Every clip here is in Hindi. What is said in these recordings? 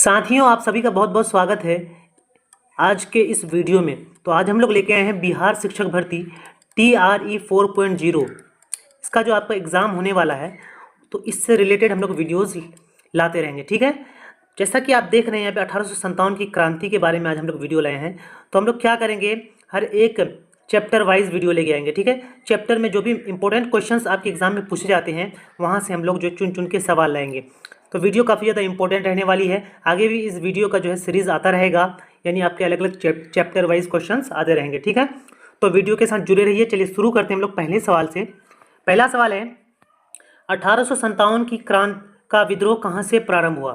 साथियों, आप सभी का बहुत बहुत स्वागत है आज के इस वीडियो में। तो आज हम लोग लेके आए हैं बिहार शिक्षक भर्ती TRE 4.0। इसका जो आपका एग्ज़ाम होने वाला है, तो इससे रिलेटेड हम लोग वीडियोस लाते रहेंगे। ठीक है, जैसा कि आप देख रहे हैं यहाँ पे 1857 की क्रांति के बारे में आज हम लोग वीडियो लाए हैं। तो हम लोग क्या करेंगे, हर एक चैप्टर वाइज वीडियो लेके आएंगे। ठीक है, चैप्टर में जो भी इंपॉर्टेंट क्वेश्चंस आपके एग्जाम में पूछे जाते हैं, वहाँ से हम लोग जो चुन चुन के सवाल लाएंगे। तो वीडियो काफ़ी ज़्यादा इंपॉर्टेंट रहने वाली है। आगे भी इस वीडियो का जो है सीरीज़ आता रहेगा, यानी आपके अलग अलग चैप्टर वाइज क्वेश्चंस आते रहेंगे। ठीक है, तो वीडियो के साथ जुड़े रहिए। चलिए शुरू करते हैं हम लोग पहले सवाल से। पहला सवाल है, 1857 की क्रांति का विद्रोह कहाँ से प्रारंभ हुआ?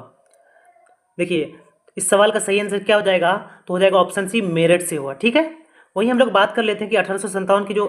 देखिए, इस सवाल का सही आंसर क्या हो जाएगा, तो हो जाएगा ऑप्शन सी, मेरठ से हुआ। ठीक है, वही हम लोग बात कर लेते हैं कि 1857 की जो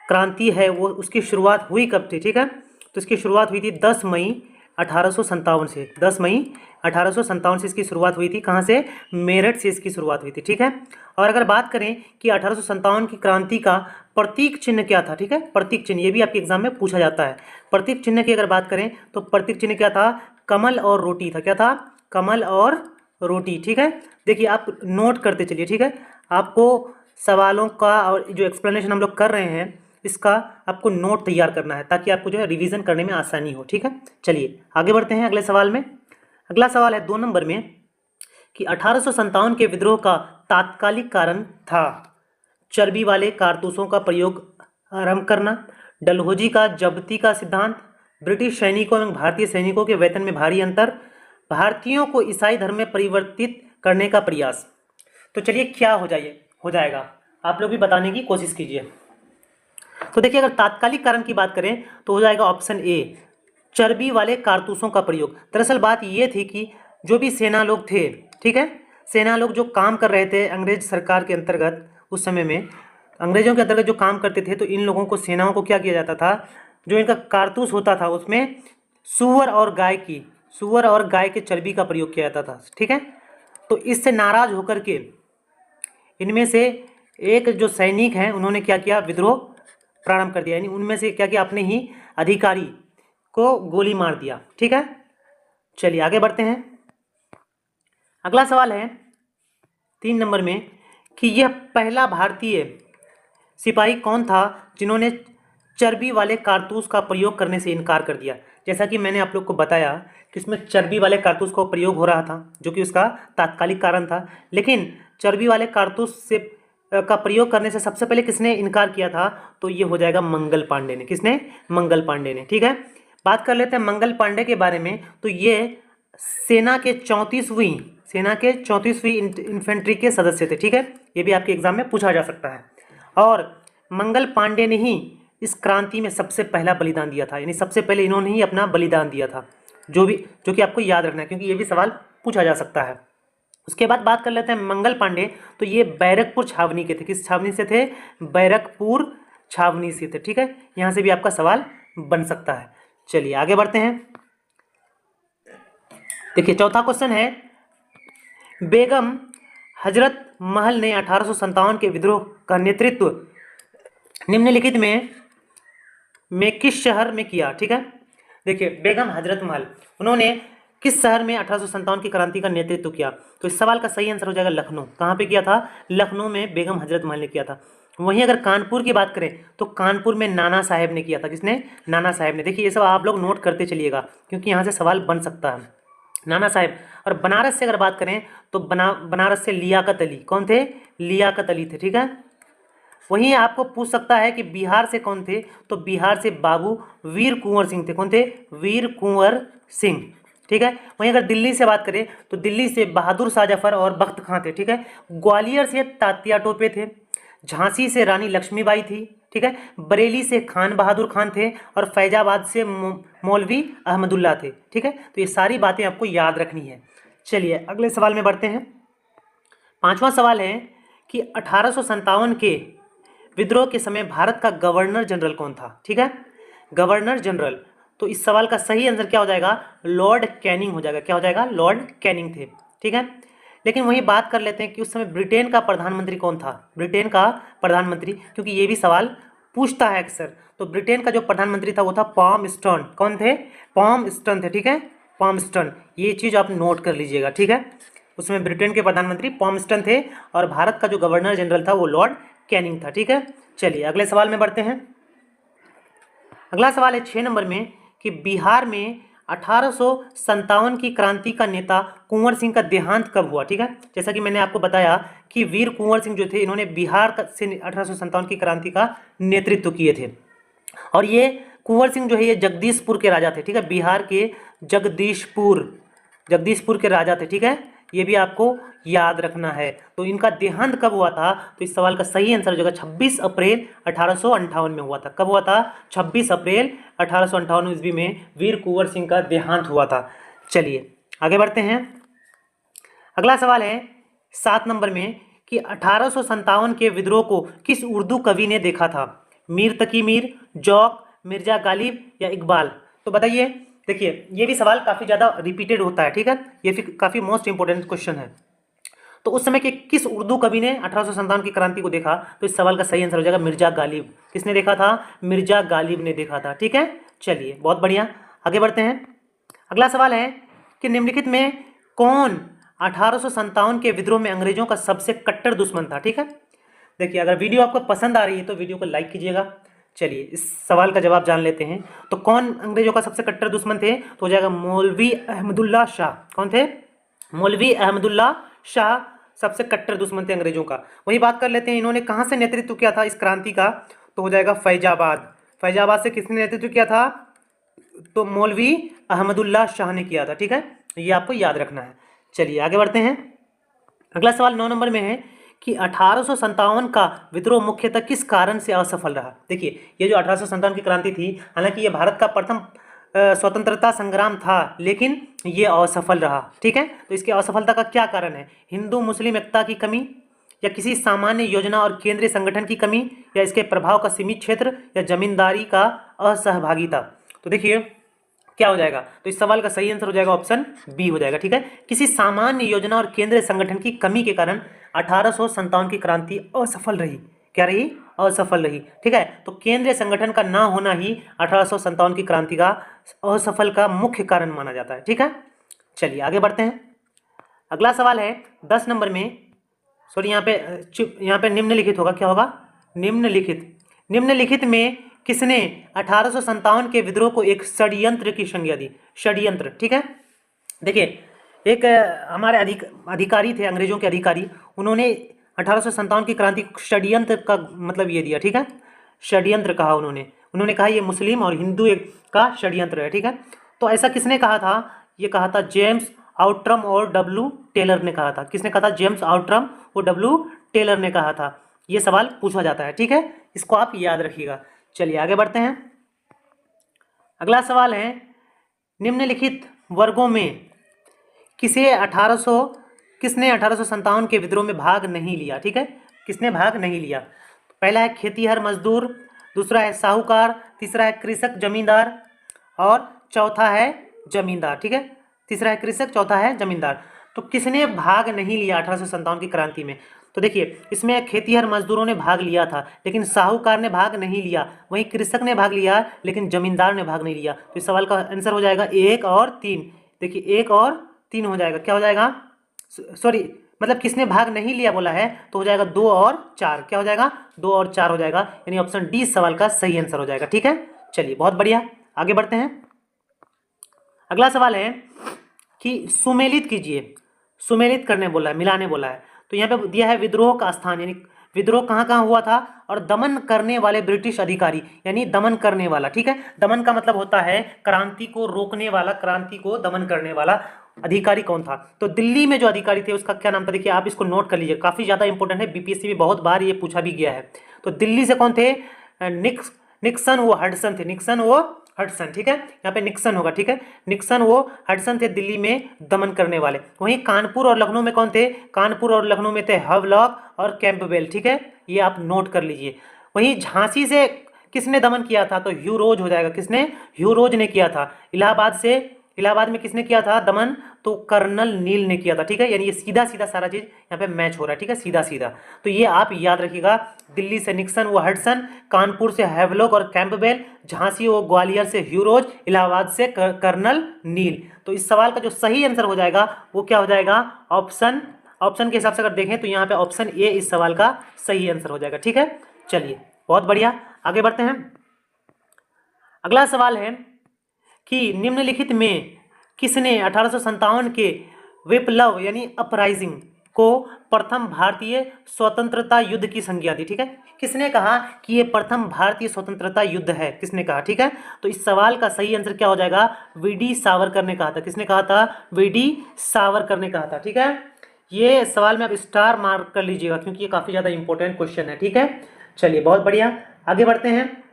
क्रांति है वो उसकी शुरुआत हुई कब थी। ठीक है, तो इसकी शुरुआत हुई थी 10 मई 1857 से। 10 मई 1857 से इसकी शुरुआत हुई थी। कहाँ से? मेरठ से इसकी शुरुआत हुई थी। ठीक है, और अगर बात करें कि 1857 की क्रांति का प्रतीक चिन्ह क्या था, ठीक है, प्रतीक चिन्ह, ये भी आपके एग्जाम में पूछा जाता है। प्रतीक चिन्ह की अगर बात करें तो प्रतीक चिन्ह क्या था? कमल और रोटी था। क्या था? कमल और रोटी। ठीक है, देखिए आप नोट करते चलिए। ठीक है, आपको सवालों का और जो एक्सप्लेनेशन हम लोग कर रहे हैं इसका आपको नोट तैयार करना है, ताकि आपको जो है रिवीजन करने में आसानी हो। ठीक है, चलिए आगे बढ़ते हैं अगले सवाल में। अगला सवाल है 2 नंबर में कि 1857 के विद्रोह का तात्कालिक कारण था चर्बी वाले कारतूसों का प्रयोग आरंभ करना, डलहौजी का जब्ती का सिद्धांत, ब्रिटिश सैनिकों एवं भारतीय सैनिकों के वेतन में भारी अंतर, भारतीयों को ईसाई धर्म में परिवर्तित करने का प्रयास। तो चलिए क्या हो जाएगा, आप लोग भी बताने की कोशिश कीजिए। तो देखिए, अगर तात्कालिक कारण की बात करें तो हो जाएगा ऑप्शन ए, चर्बी वाले कारतूसों का प्रयोग। दरअसल बात ये थी कि जो भी सेना लोग थे, ठीक है, सेना लोग जो काम कर रहे थे अंग्रेज सरकार के अंतर्गत, उस समय में अंग्रेजों के अंतर्गत जो काम करते थे, तो इन लोगों को, सेनाओं को क्या किया जाता था, जो इनका कारतूस होता था उसमें सुअर और गाय के चर्बी का प्रयोग किया जाता था। ठीक है, तो इससे नाराज होकर के इनमें से एक जो सैनिक हैं उन्होंने क्या किया, विद्रोह प्रारंभ कर दिया। यानी उनमें से क्या किया, अपने ही अधिकारी को गोली मार दिया। ठीक है, चलिए आगे बढ़ते हैं। अगला सवाल है 3 नंबर में कि यह पहला भारतीय सिपाही कौन था जिन्होंने चर्बी वाले कारतूस का प्रयोग करने से इनकार कर दिया। जैसा कि मैंने आप लोग को बताया कि इसमें चर्बी वाले कारतूस का प्रयोग हो रहा था, जो कि उसका तात्कालिक कारण था। लेकिन चर्बी वाले कारतूस से का प्रयोग करने से सबसे पहले किसने इनकार किया था, तो ये हो जाएगा मंगल पांडे ने। किसने? मंगल पांडे ने। ठीक है, बात कर लेते हैं मंगल पांडे के बारे में। तो ये सेना के 34वीं इन्फेंट्री के सदस्य थे। ठीक है, ये भी आपके एग्जाम में पूछा जा सकता है। और मंगल पांडे ने ही इस क्रांति में सबसे पहला बलिदान दिया था, यानी सबसे पहले इन्होंने ही अपना बलिदान दिया था, जो कि आपको याद रखना है, क्योंकि ये भी सवाल पूछा जा सकता है। उसके बाद बात कर लेते हैं मंगल पांडे। तो ये बैरकपुर छावनी के थे। किस छावनी से थे? बैरकपुर छावनी से थे। ठीक है, यहाँ से भी आपका सवाल बन सकता है। चलिए आगे बढ़ते हैं। देखिए, चौथा क्वेश्चन है, बेगम हजरत महल ने 1857 के विद्रोह का नेतृत्व निम्नलिखित में किस शहर में किया? ठीक है, देखिए, बेगम हजरत महल, उन्होंने किस शहर में 1857 की क्रांति का नेतृत्व किया? तो इस सवाल का सही आंसर हो जाएगा लखनऊ। कहाँ पे किया था? लखनऊ में बेगम हजरत महल ने किया था। वहीं अगर कानपुर की बात करें तो कानपुर में नाना साहेब ने किया था। किसने? नाना साहेब ने। देखिए, ये सब आप लोग नोट करते चलिएगा, क्योंकि यहाँ से सवाल बन सकता है। नाना साहेब। और बनारस से अगर बात करें तो बनारस से लियाकत अली। कौन थे? लियाकत अली थे। ठीक है, वहीं आपको पूछ सकता है कि बिहार से कौन थे, तो बिहार से बाबू वीर कुंवर सिंह थे। कौन थे? वीर कुंवर सिंह। ठीक है, वहीं अगर दिल्ली से बात करें तो दिल्ली से बहादुर शाह जफर और बख्त खां थे। ठीक है, ग्वालियर से तात्या टोपे थे, झांसी से रानी लक्ष्मीबाई थी। ठीक है, बरेली से खान बहादुर खान थे, और फैजाबाद से मौलवी अहमदुल्ला थे। ठीक है, तो ये सारी बातें आपको याद रखनी है। चलिए अगले सवाल में बढ़ते हैं। 5वां सवाल है कि 1857 के विद्रोह के समय भारत का गवर्नर जनरल कौन था? ठीक है, गवर्नर जनरल। तो इस सवाल का सही आंसर क्या हो जाएगा? लॉर्ड कैनिंग हो जाएगा। क्या हो जाएगा? लॉर्ड कैनिंग थे। ठीक है, लेकिन वही बात कर लेते हैं कि उस समय ब्रिटेन का प्रधानमंत्री कौन था? ब्रिटेन का प्रधानमंत्री, क्योंकि ये भी सवाल पूछता है अक्सर। तो ब्रिटेन का जो प्रधानमंत्री था वो था पॉम स्टर्न। कौन थे? पॉम स्टर्न थे। ठीक है, पॉम्स्टन, ये चीज़ आप नोट कर लीजिएगा, ठीक है। उसमें ब्रिटेन के प्रधानमंत्री पॉम्स्टन थे और भारत का जो गवर्नर जनरल था वो लॉर्ड कैनिंग था, ठीक है। चलिए अगले सवाल में बढ़ते हैं। अगला सवाल है 6 नंबर में कि बिहार में 1857 की क्रांति का नेता कुंवर सिंह का देहांत कब हुआ, ठीक है। जैसा कि मैंने आपको बताया कि वीर कुंवर सिंह जो थे इन्होंने बिहार से 1857 की क्रांति का नेतृत्व किए थे और ये कुंवर सिंह जो है ये जगदीशपुर के राजा थे, ठीक है। बिहार के जगदीशपुर के राजा थे, ठीक है। ये भी आपको याद रखना है। तो इनका देहांत कब हुआ था, तो इस सवाल का सही आंसर हो जाएगा 26 अप्रैल 1858 में हुआ था। कब हुआ था? 26 अप्रैल 1858 ईस्वी में वीर कुंवर सिंह का देहांत हुआ था। चलिए आगे बढ़ते हैं। अगला सवाल है 7 नंबर में कि 1857 के विद्रोह को किस उर्दू कवि ने देखा था? मीर तकी मीर, जौक, मिर्जा गालिब या इकबाल? तो बताइए। देखिए ये भी सवाल काफ़ी ज़्यादा रिपीटेड होता है, ठीक है। ये फिर काफ़ी मोस्ट इंपॉर्टेंट क्वेश्चन है। तो उस समय के किस उर्दू कवि ने 1857 की क्रांति को देखा? तो इस सवाल का सही आंसर हो जाएगा मिर्जा गालिब। किसने देखा था? मिर्जा गालिब ने देखा था, ठीक है। चलिए बहुत बढ़िया, आगे बढ़ते हैं। अगला सवाल है कि निम्नलिखित में कौन 1857 के विद्रोह में अंग्रेजों का सबसे कट्टर दुश्मन था, ठीक है। देखिए अगर वीडियो आपको पसंद आ रही है तो वीडियो को लाइक कीजिएगा। चलिए इस सवाल का जवाब जान लेते हैं। तो कौन अंग्रेजों का सबसे कट्टर दुश्मन थे? तो हो जाएगा मौलवी अहमदुल्ला शाह। कौन थे? मौलवी अहमदुल्ला शाह सबसे कट्टर दुश्मन थे अंग्रेजों का। वही बात कर लेते हैं, इन्होंने कहाँ से नेतृत्व किया था इस क्रांति का? तो हो जाएगा फैजाबाद। फैजाबाद से किसने नेतृत्व किया था? तो मौलवी अहमदुल्ला शाह ने किया था, ठीक है। ये आपको याद रखना है। चलिए आगे बढ़ते हैं। अगला सवाल 9 नंबर में है कि 1857 का विद्रोह मुख्यतः किस कारण से असफल रहा? देखिए ये जो 1857 की क्रांति थी, हालांकि ये भारत का प्रथम स्वतंत्रता संग्राम था, लेकिन ये असफल रहा, ठीक है। तो इसकी असफलता का क्या कारण है? हिंदू मुस्लिम एकता की कमी, या किसी सामान्य योजना और केंद्रीय संगठन की कमी, या इसके प्रभाव का सीमित क्षेत्र, या जमींदारी का असहभागिता? तो देखिए क्या हो जाएगा? तो इस सवाल का सही आंसर हो जाएगा ऑप्शन बी हो जाएगा, ठीक है। किसी सामान्य योजना और केंद्रीय संगठन की कमी के कारण 1857 की क्रांति असफल रही। क्या रही? असफल रही, ठीक है। तो केंद्रीय संगठन का ना होना ही 1857 की क्रांति का असफल का मुख्य कारण माना जाता है, ठीक है। चलिए आगे बढ़ते हैं। अगला सवाल है 10 नंबर में, सॉरी यहाँ पे निम्नलिखित होगा, क्या होगा? निम्नलिखित में किसने 1857 के विद्रोह को एक षड्यंत्र की संज्ञा दी? षड्यंत्र, ठीक है। देखिए एक हमारे अधिकारी थे, अंग्रेजों के अधिकारी, उन्होंने 1857 की क्रांति षड्यंत्र का मतलब ये दिया, ठीक है। षड्यंत्र कहा उन्होंने कहा ये मुस्लिम और हिंदू का षड्यंत्र है, ठीक है। तो ऐसा किसने कहा था? ये कहा था जेम्स आउट्रम और डब्ल्यू टेलर ने कहा था। किसने कहा था? जेम्स आउट्रम और डब्ल्यू टेलर ने कहा था। ये सवाल पूछा जाता है, ठीक है, इसको आप याद रखिएगा। चलिए आगे बढ़ते हैं। अगला सवाल है निम्नलिखित वर्गों में किसने 1857 के विद्रोह में भाग नहीं लिया? ठीक है, किसने भाग नहीं लिया? पहला है खेतीहर मजदूर, दूसरा है साहूकार, तीसरा है कृषक जमींदार और चौथा है जमींदार। ठीक है, तीसरा है कृषक, चौथा है जमींदार। तो किसने भाग नहीं लिया 1857 की क्रांति में? तो देखिए इसमें खेतीहर मजदूरों ने भाग लिया था लेकिन साहूकार ने भाग नहीं लिया, वहीं कृषक ने भाग लिया लेकिन जमींदार ने भाग नहीं लिया। तो इस सवाल का आंसर हो जाएगा 1 और 3। देखिए 1 और 3 हो जाएगा, क्या हो जाएगा, सॉरी मतलब किसने भाग नहीं लिया बोला है तो हो जाएगा 2 और 4। क्या हो जाएगा, 2 और 4 हो जाएगा, यानी ऑप्शन डी इस सवाल का सही आंसर हो जाएगा। ठीक है, चलिए बहुत बढ़िया, आगे बढ़ते हैं। अगला सवाल है कि सुमेलित कीजिए, सुमेलित करने बोला है, मिलाने बोला है। तो यहाँ पे दिया है विद्रोह का स्थान, यानी विद्रोह कहाँ कहाँ हुआ था और दमन करने वाले ब्रिटिश अधिकारी, यानी दमन करने वाला। ठीक है, दमन का मतलब होता है क्रांति को रोकने वाला, क्रांति को दमन करने वाला अधिकारी कौन था? तो दिल्ली में जो अधिकारी थे उसका क्या नाम था? देखिए आप इसको नोट कर लीजिए, काफी ज्यादा इंपॉर्टेंट है, बीपीएससी में बहुत बार ये पूछा भी गया है। तो दिल्ली से कौन थे? निक्सन वो हडसन थे, निक्सन वो हडसन। ठीक है, यहाँ पे निक्सन होगा। ठीक है, निक्सन वो हडसन थे दिल्ली में दमन करने वाले। वहीं कानपुर और लखनऊ में कौन थे? कानपुर और लखनऊ में थे हवलॉक और कैंपबेल। ठीक है, ये आप नोट कर लीजिए। वहीं झांसी से किसने दमन किया था? तो ह्यू रोज हो जाएगा। किसने? ह्यू रोज ने किया था। इलाहाबाद में किसने किया था दमन? तो कर्नल नील ने किया था, ठीक है। यानी ये सीधा सीधा सारा चीज यहाँ पे मैच हो रहा है, ठीक है, सीधा सीधा। तो ये आप याद रखिएगा, दिल्ली से निक्सन व हडसन, कानपुर से हैवलॉक और कैंपबेल, झांसी व ग्वालियर से ह्यूरोज, इलाहाबाद से कर्नल नील। तो इस सवाल का जो सही आंसर हो जाएगा वो क्या हो जाएगा, ऑप्शन के हिसाब से अगर देखें तो यहाँ पे ऑप्शन ए इस सवाल का सही आंसर हो जाएगा, ठीक है। चलिए बहुत बढ़िया, आगे बढ़ते हैं। अगला सवाल है कि निम्नलिखित में किसने 1857 के विप्लव यानी अपराइजिंग को प्रथम भारतीय स्वतंत्रता युद्ध की संज्ञा दी, ठीक है। किसने कहा कि ये प्रथम भारतीय स्वतंत्रता युद्ध है, किसने कहा, ठीक है। तो इस सवाल का सही आंसर क्या हो जाएगा, वीडी सावरकर ने कहा था। किसने कहा था, वीडी सावरकर ने कहा था, ठीक है। ये सवाल में आप स्टार मार्क कर लीजिएगा क्योंकि ये काफी ज्यादा इंपॉर्टेंट क्वेश्चन है, ठीक है। चलिए बहुत बढ़िया, आगे बढ़ते हैं।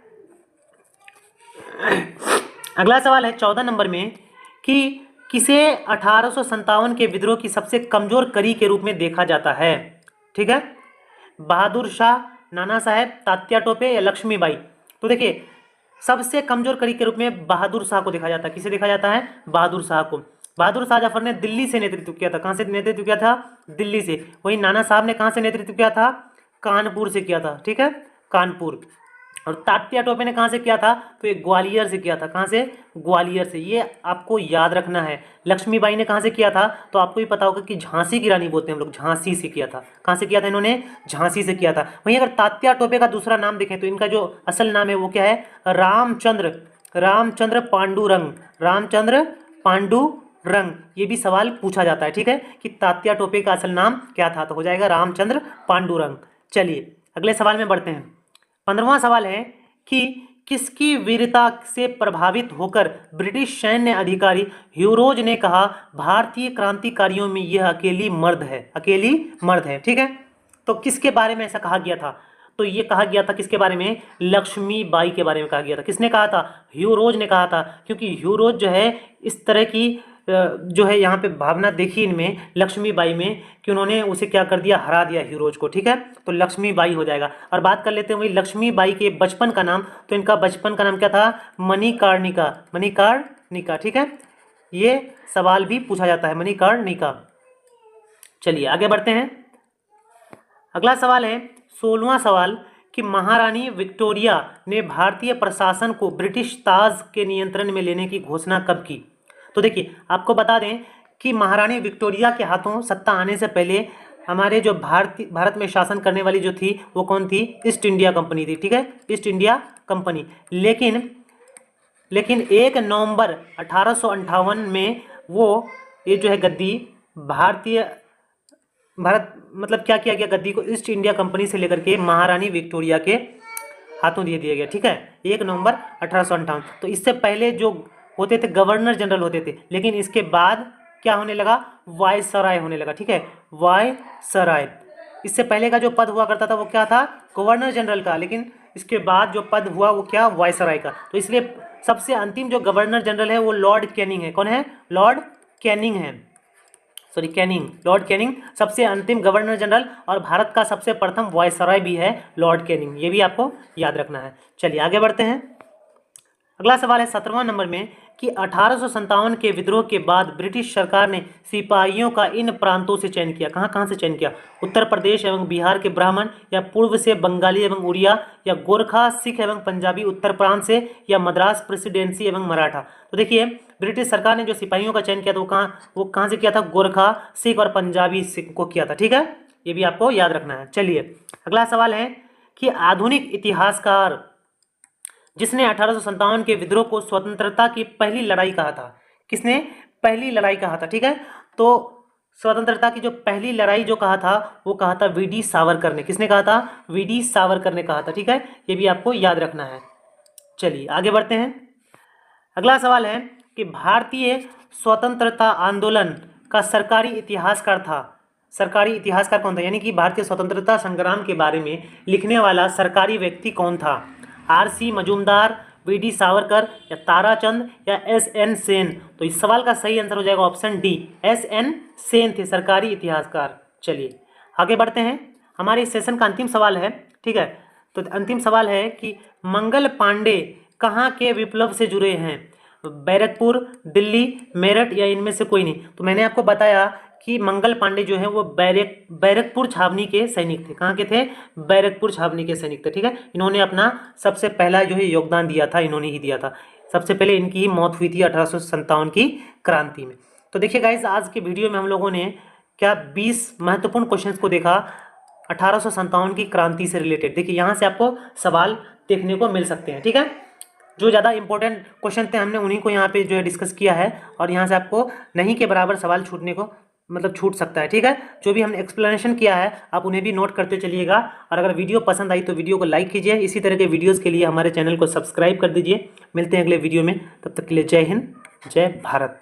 अगला सवाल है 14 नंबर में कि किसे 1857 के विद्रोह की सबसे कमजोर कड़ी के रूप में देखा जाता है, ठीक है। बहादुर शाह, नाना साहेब, तात्या टोपे या लक्ष्मीबाई। तो देखिए सबसे कमजोर कड़ी के रूप में बहादुर शाह को देखा जाता है। किसे देखा जाता है, बहादुर शाह को। बहादुर शाह जफर ने दिल्ली से नेतृत्व किया था। कहां से नेतृत्व किया था, दिल्ली से। वहीं नाना साहब ने कहां से नेतृत्व किया था, कानपुर से किया था, ठीक है, कानपुर। और तात्या टोपे ने कहां से किया था, तो ये ग्वालियर से किया था। कहां से, ग्वालियर से। ये आपको याद रखना है। लक्ष्मीबाई ने कहां से किया था, तो आपको भी पता होगा कि झांसी की रानी बोलते हैं हम लोग, झांसी से किया था। कहां से किया था इन्होंने, झांसी से किया था। वहीं अगर तात्या टोपे का दूसरा नाम देखें तो इनका जो असल नाम है वो क्या है, रामचंद्र पांडुरंग, रामचंद्र पांडुरंग। ये भी सवाल पूछा जाता है, ठीक है, कि तात्या टोपे का असल नाम क्या था, तो हो जाएगा रामचंद्र पांडुरंग। चलिए अगले सवाल में बढ़ते हैं। 15वां सवाल है कि किसकी वीरता से प्रभावित होकर ब्रिटिश सैन्य अधिकारी ह्यूरोज ने कहा भारतीय क्रांतिकारियों में यह अकेली मर्द है, ठीक है। तो किसके बारे में ऐसा कहा गया था, तो ये कहा गया था किसके बारे में, लक्ष्मीबाई के बारे में कहा गया था। किसने कहा था, ह्यूरोज ने कहा था। क्योंकि ह्यूरोज जो है इस तरह की जो है यहाँ पे भावना देखी इनमें, लक्ष्मीबाई में, कि उन्होंने उसे क्या कर दिया, हरा दिया ह्यूरोज को, ठीक है। तो लक्ष्मीबाई हो जाएगा। और बात कर लेते हैं वही लक्ष्मीबाई के बचपन का नाम। तो इनका बचपन का नाम क्या था, मणिकर्णिका, ठीक है। ये सवाल भी पूछा जाता है, मणिकर्णिका। चलिए आगे बढ़ते हैं। अगला सवाल है 16वां सवाल कि महारानी विक्टोरिया ने भारतीय प्रशासन को ब्रिटिश ताज के नियंत्रण में लेने की घोषणा कब की। तो देखिए आपको बता दें कि महारानी विक्टोरिया के हाथों सत्ता आने से पहले हमारे जो भारत में शासन करने वाली जो थी वो कौन थी, ईस्ट इंडिया कंपनी थी, ठीक है, ईस्ट इंडिया कंपनी। लेकिन 1 नवंबर 1858 में वो ये जो है गद्दी भारत मतलब क्या किया गया, गद्दी को ईस्ट इंडिया कंपनी से लेकर के महारानी विक्टोरिया के हाथों दिया गया, ठीक है, 1 नवंबर 1858। तो इससे पहले जो होते थे गवर्नर जनरल होते थे, लेकिन इसके बाद क्या होने लगा, वायसराय होने लगा, ठीक है, वायसराय। इससे पहले का जो पद हुआ करता था वो क्या था, गवर्नर जनरल का, लेकिन इसके बाद जो पद हुआ वो क्या, वायसराय का। तो इसलिए सबसे अंतिम जो गवर्नर जनरल है वो लॉर्ड कैनिंग है। कौन है, लॉर्ड कैनिंग है, सॉरी कैनिंग, लॉर्ड कैनिंग सबसे अंतिम गवर्नर जनरल, और भारत का सबसे प्रथम वायसराय भी है लॉर्ड कैनिंग। ये भी आपको याद रखना है। चलिए आगे बढ़ते हैं। अगला सवाल है 17वां नंबर में कि 1857 के विद्रोह के बाद ब्रिटिश सरकार ने सिपाहियों का इन प्रांतों से चयन किया। कहाँ कहाँ से चयन किया, उत्तर प्रदेश एवं बिहार के ब्राह्मण, या पूर्व से बंगाली एवं उड़िया, या गोरखा, सिख एवं पंजाबी उत्तर प्रांत से, या मद्रास प्रेसिडेंसी एवं मराठा। तो देखिए ब्रिटिश सरकार ने जो सिपाहियों का चयन किया था वो कहाँ से किया था, गोरखा, सिख और पंजाबी सिख को किया था, ठीक है, ये भी आपको याद रखना है। चलिए अगला सवाल है कि आधुनिक इतिहासकार जिसने 1857 के विद्रोह को स्वतंत्रता की पहली लड़ाई कहा था, किसने पहली लड़ाई कहा था, ठीक है। तो स्वतंत्रता की जो पहली लड़ाई जो कहा था वो कहा था वीडी सावरकर ने। किसने कहा था, वीडी सावरकर ने कहा था, ठीक है, ये भी आपको याद रखना है। चलिए आगे बढ़ते हैं। अगला सवाल है कि भारतीय स्वतंत्रता आंदोलन का सरकारी इतिहासकार कौन था, यानी कि भारतीय स्वतंत्रता संग्राम के बारे में लिखने वाला सरकारी व्यक्ति कौन था, आर.सी. मजूमदार, वी.डी. सावरकर, या ताराचंद, या एस.एन. सेन। तो इस सवाल का सही आंसर हो जाएगा ऑप्शन डी, एस.एन. सेन थे सरकारी इतिहासकार। चलिए आगे बढ़ते हैं। हमारे इस सेशन का अंतिम सवाल है, ठीक है। तो अंतिम सवाल है कि मंगल पांडे कहाँ के विप्लव से जुड़े हैं। बैरकपुर, दिल्ली, मेरठ या इनमें से कोई नहीं। तो मैंने आपको बताया कि मंगल पांडे जो है वो बैरकपुर छावनी के सैनिक थे। कहाँ के थे? बैरकपुर छावनी के सैनिक थे। ठीक है, इन्होंने अपना सबसे पहला जो है योगदान दिया था, इन्होंने ही दिया था। सबसे पहले इनकी ही मौत हुई थी 1857 की क्रांति में। तो देखिए गाइस, आज के वीडियो में हम लोगों ने क्या 20 महत्वपूर्ण क्वेश्चंस को देखा 1857 की क्रांति से रिलेटेड। देखिए यहाँ से आपको सवाल देखने को मिल सकते हैं। ठीक है, जो ज़्यादा इंपॉर्टेंट क्वेश्चन थे हमने उन्हीं को यहाँ पे जो है डिस्कस किया है, और यहाँ से आपको नहीं के बराबर सवाल छूटने को मतलब छूट सकता है। ठीक है, जो भी हमने एक्सप्लेनेशन किया है आप उन्हें भी नोट करते चलिएगा, और अगर वीडियो पसंद आई तो वीडियो को लाइक कीजिए। इसी तरह के वीडियोज़ के लिए हमारे चैनल को सब्सक्राइब कर दीजिए। मिलते हैं अगले वीडियो में, तब तक के लिए जय हिंद, जय भारत।